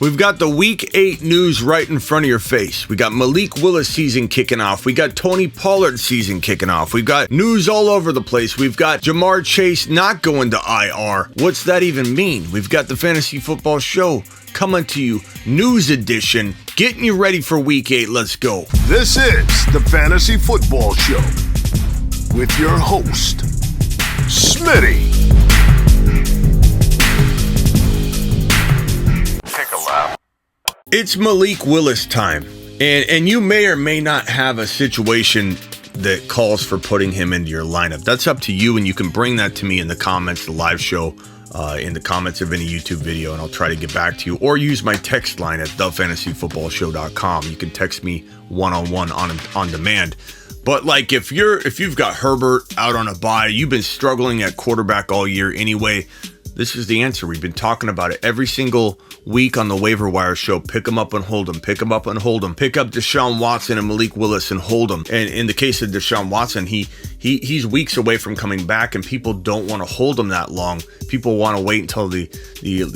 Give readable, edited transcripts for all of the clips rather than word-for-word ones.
We've got the Week 8 news right in front of your face. We got Malik Willis season kicking off. We got Tony Pollard season kicking off. We've got news all over the place. We've got Jamar Chase not going to IR. What's that even mean? We've got the Fantasy Football Show coming to you, news edition, getting you ready for Week 8. Let's go. This is the Fantasy Football Show with your host, Smitty. It's Malik Willis time, and you may or may not have a situation that calls for putting him into your lineup. That's up to you, and you can bring that to me in the comments, the live show, in the comments of any YouTube video, and I'll try to get back to you. Or use my text line at thefantasyfootballshow.com. You can text me one-on-one on demand. But like if you've got Herbert out on a bye, you've been struggling at quarterback all year anyway, this is the answer. We've been talking about it every single week on the waiver wire show. Pick them up and hold them. Pick them up and hold them. Pick up Deshaun Watson and Malik Willis and hold them. And in the case of Deshaun Watson, he's weeks away from coming back, and people don't want to hold him that long. People want to wait until the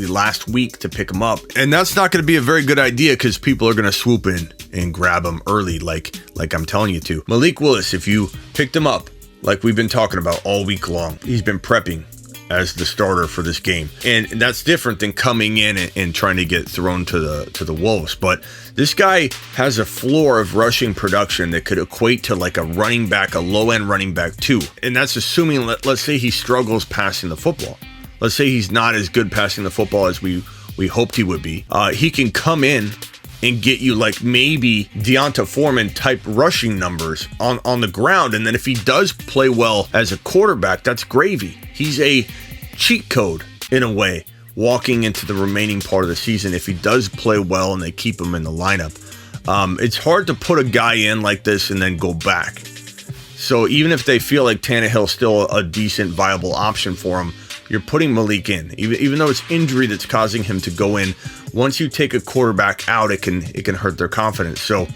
last week to pick him up, and that's not going to be a very good idea because people are going to swoop in and grab him early, like I'm telling you to. Malik Willis, if you picked him up, like we've been talking about all week long, he's been prepping as the starter for this game, and that's different than coming in and trying to get thrown to the wolves. But this guy has a floor of rushing production that could equate to like a running back, a low-end running back too, and that's assuming let's say he struggles passing the football. Let's say he's not as good passing the football as we hoped he would be. He can come in and get you like maybe Deonta Foreman type rushing numbers on the ground. And then if he does play well as a quarterback, that's gravy. He's a cheat code in a way, walking into the remaining part of the season if he does play well and they keep him in the lineup. It's hard to put a guy in like this and then go back. So even if they feel like Tannehill's still a decent, viable option for him, you're putting Malik in. Even though it's injury that's causing him to go in, once you take a quarterback out, it can hurt their confidence. So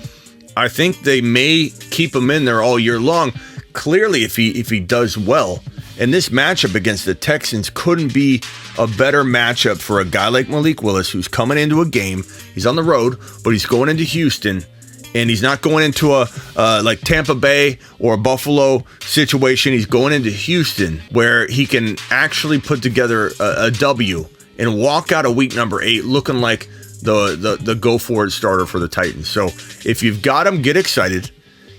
I think they may keep him in there all year long. Clearly, if he does well, and this matchup against the Texans couldn't be a better matchup for a guy like Malik Willis, who's coming into a game. He's on the road, but he's going into Houston. And he's not going into a like Tampa Bay or a Buffalo situation. He's going into Houston where he can actually put together a W and walk out of week number 8 looking like the go-for-it starter for the Titans. So if you've got him, get excited.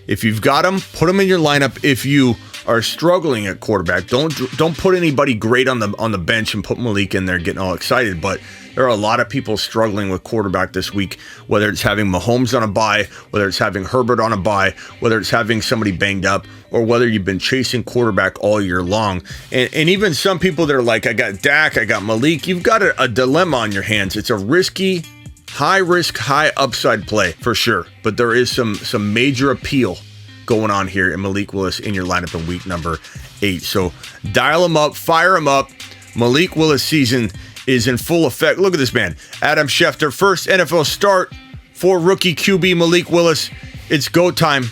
If you've got him, put him in your lineup. If you are struggling at quarterback, don't put anybody great on the bench and put Malik in there getting all excited. But there are a lot of people struggling with quarterback this week, whether it's having Mahomes on a bye, whether it's having Herbert on a bye, whether it's having somebody banged up, or whether you've been chasing quarterback all year long. And even some people that are like, I got Dak, I got Malik, you've got a dilemma on your hands. It's a risky, high risk, high upside play for sure. But there is some major appeal going on here in Malik Willis in your lineup in week number 8. So dial him up, fire him up. Malik Willis season is in full effect. Look at this man, Adam Schefter, first NFL start for rookie QB Malik Willis. It's go time.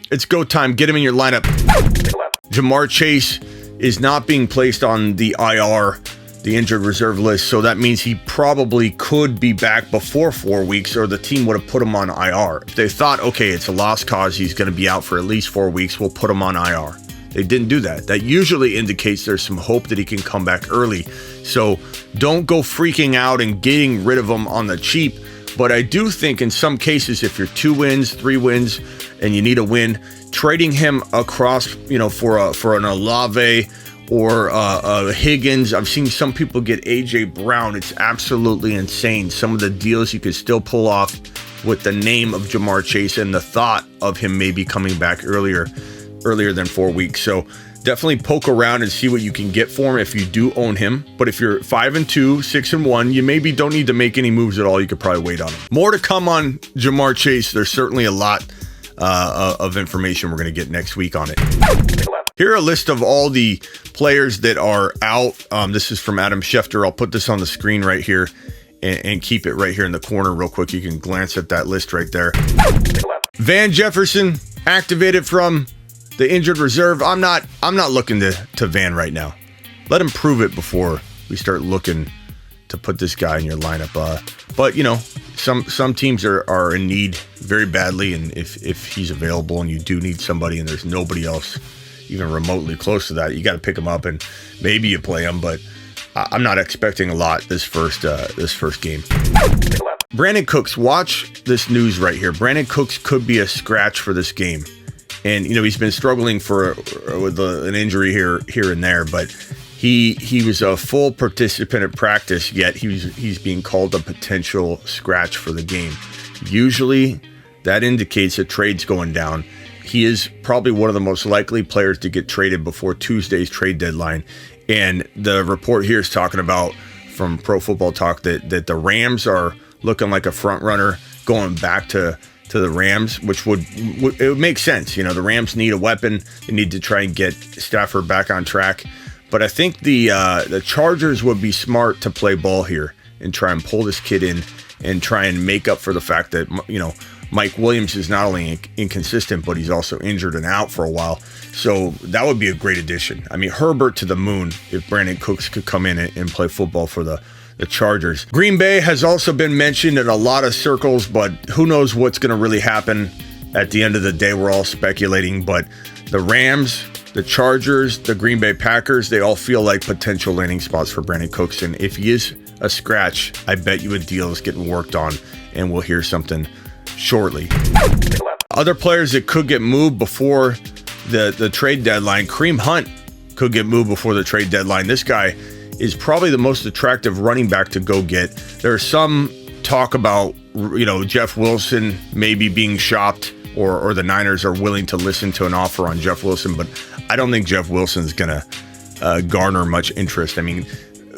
It's go time. Get him in your lineup. Jamar Chase is not being placed on the IR, the injured reserve list, so that means he probably could be back before 4 weeks, or the team would have put him on IR. If they thought, okay, it's a lost cause, he's going to be out for at least 4 weeks, we'll put him on IR. They didn't do that. That usually indicates there's some hope that he can come back early. So don't go freaking out and getting rid of him on the cheap. But I do think in some cases, if you're 2 wins, 3 wins, and you need a win, trading him across, for an Olave or a Higgins. I've seen some people get A.J. Brown. It's absolutely insane. Some of the deals you could still pull off with the name of Jamar Chase and the thought of him maybe coming back earlier than 4 weeks. So definitely poke around and see what you can get for him if you do own him. But if you're 5-2, 6-1, you maybe don't need to make any moves at all. You could probably wait on him. More to come on Jamar Chase. There's certainly a lot of information we're going to get next week on it. Here are a list of all the players that are out. This is from Adam Schefter. I'll put this on the screen right here and keep it right here in the corner real quick. You can glance at that list right there. Van Jefferson activated from the injured reserve. I'm not looking to Van right now. Let him prove it before we start looking to put this guy in your lineup. But some teams are in need very badly, and if he's available and you do need somebody and there's nobody else even remotely close to that, you got to pick him up and maybe you play him. But I'm not expecting a lot this first game. Brandon Cooks, watch this news right here. Brandon Cooks could be a scratch for this game. And, he's been struggling with an injury here and there, but he was a full participant at practice, yet he's being called a potential scratch for the game. Usually that indicates a trade's going down. He is probably one of the most likely players to get traded before Tuesday's trade deadline. And the report here is talking about, from Pro Football Talk, that the Rams are looking like a front runner going back to the Rams, which would make sense. The Rams need a weapon. They need to try and get Stafford back on track. But I think the Chargers would be smart to play ball here and try and pull this kid in and try and make up for the fact that, Mike Williams is not only inconsistent, but he's also injured and out for a while. So that would be a great addition. I mean, Herbert to the moon if Brandon Cooks could come in and play football for the Chargers. Green Bay has also been mentioned in a lot of circles, but who knows what's going to really happen at the end of the day. We're all speculating, but the Rams, the Chargers, the Green Bay Packers, they all feel like potential landing spots for Brandon Cooks. And if he is a scratch, I bet you a deal is getting worked on, and we'll hear something shortly. Other players that could get moved before the trade deadline, Kareem Hunt could get moved before the trade deadline. This guy is probably the most attractive running back to go get. There's some talk about, Jeff Wilson maybe being shopped, or the Niners are willing to listen to an offer on Jeff Wilson, but I don't think Jeff Wilson's going to garner much interest. I mean,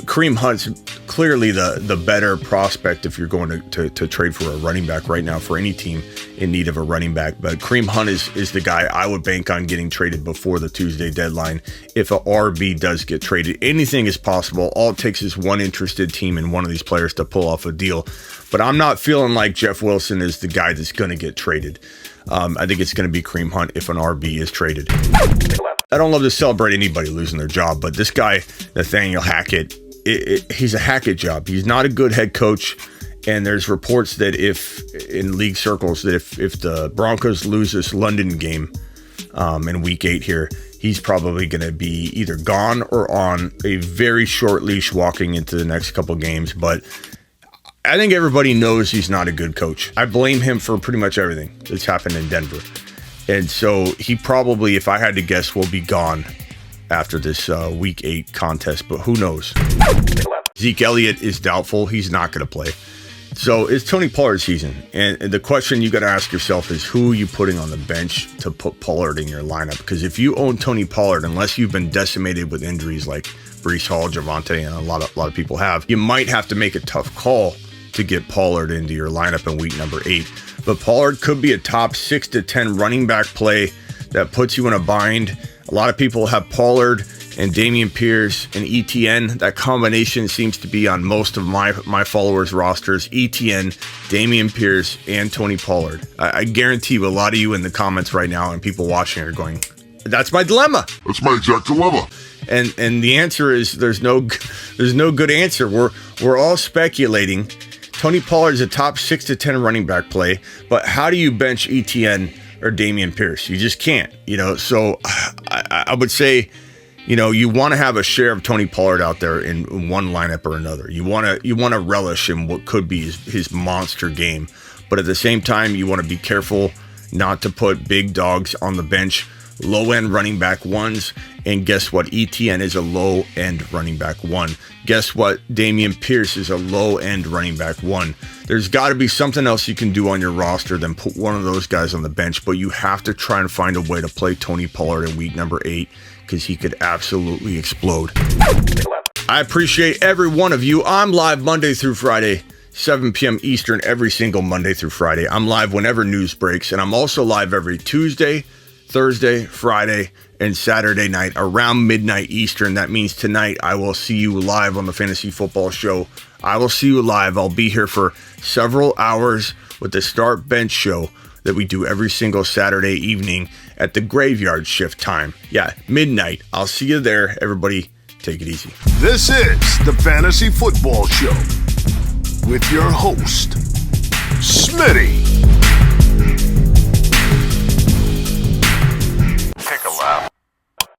Kareem Hunt's clearly the better prospect if you're going to trade for a running back right now for any team in need of a running back. But Kareem Hunt is the guy I would bank on getting traded before the Tuesday deadline. If a RB does get traded, anything is possible. All it takes is one interested team and one of these players to pull off a deal. But I'm not feeling like Jeff Wilson is the guy that's going to get traded. I think it's going to be Kareem Hunt if an RB is traded. I don't love to celebrate anybody losing their job, but this guy, Nathaniel Hackett, he's a Hackett job. He's not a good head coach, and there's reports that if in league circles that if the Broncos lose this London game in week 8 here, he's probably going to be either gone or on a very short leash walking into the next couple games. But I think everybody knows he's not a good coach. I blame him for pretty much everything that's happened in Denver. And so he probably, if I had to guess, will be gone after this week 8 contest, but who knows? Zeke Elliott is doubtful. He's not going to play. So it's Tony Pollard's season. And the question you got to ask yourself is, who are you putting on the bench to put Pollard in your lineup? Because if you own Tony Pollard, unless you've been decimated with injuries like Breece Hall, Javonte, and a lot of people have, you might have to make a tough call to get Pollard into your lineup in week number 8. But Pollard could be a top 6 to 10 running back play that puts you in a bind. A lot of people have Pollard and Dameon Pierce and ETN. That combination seems to be on most of my followers' rosters. ETN, Dameon Pierce, and Tony Pollard. I guarantee you a lot of you in the comments right now and people watching are going, that's my dilemma. That's my exact dilemma. And the answer is there's no good answer. We're all speculating. Tony Pollard's a top 6 to 10 running back play, but how do you bench ETN or Dameon Pierce? You just can't, so I would say, you want to have a share of Tony Pollard out there in one lineup or another. You want to relish in what could be his monster game, but at the same time, you want to be careful not to put big dogs on the bench, low-end running back ones. And guess what? ETN is a low-end running back 1. Guess what? Dameon Pierce is a low-end running back 1. There's got to be something else you can do on your roster than put one of those guys on the bench, but you have to try and find a way to play Tony Pollard in week number 8 because he could absolutely explode. I appreciate every one of you. I'm live Monday through Friday, 7 p.m. Eastern, every single Monday through Friday. I'm live whenever news breaks, and I'm also live every Tuesday, Thursday, Friday, and Saturday night around midnight Eastern. That means tonight I will see you live on the Fantasy Football Show. I will see you live. I'll be here for several hours with the Start Bench Show that we do every single Saturday evening at the graveyard shift time. Yeah, midnight. I'll see you there. Everybody, take it easy. This is the Fantasy Football Show with your host, Smitty.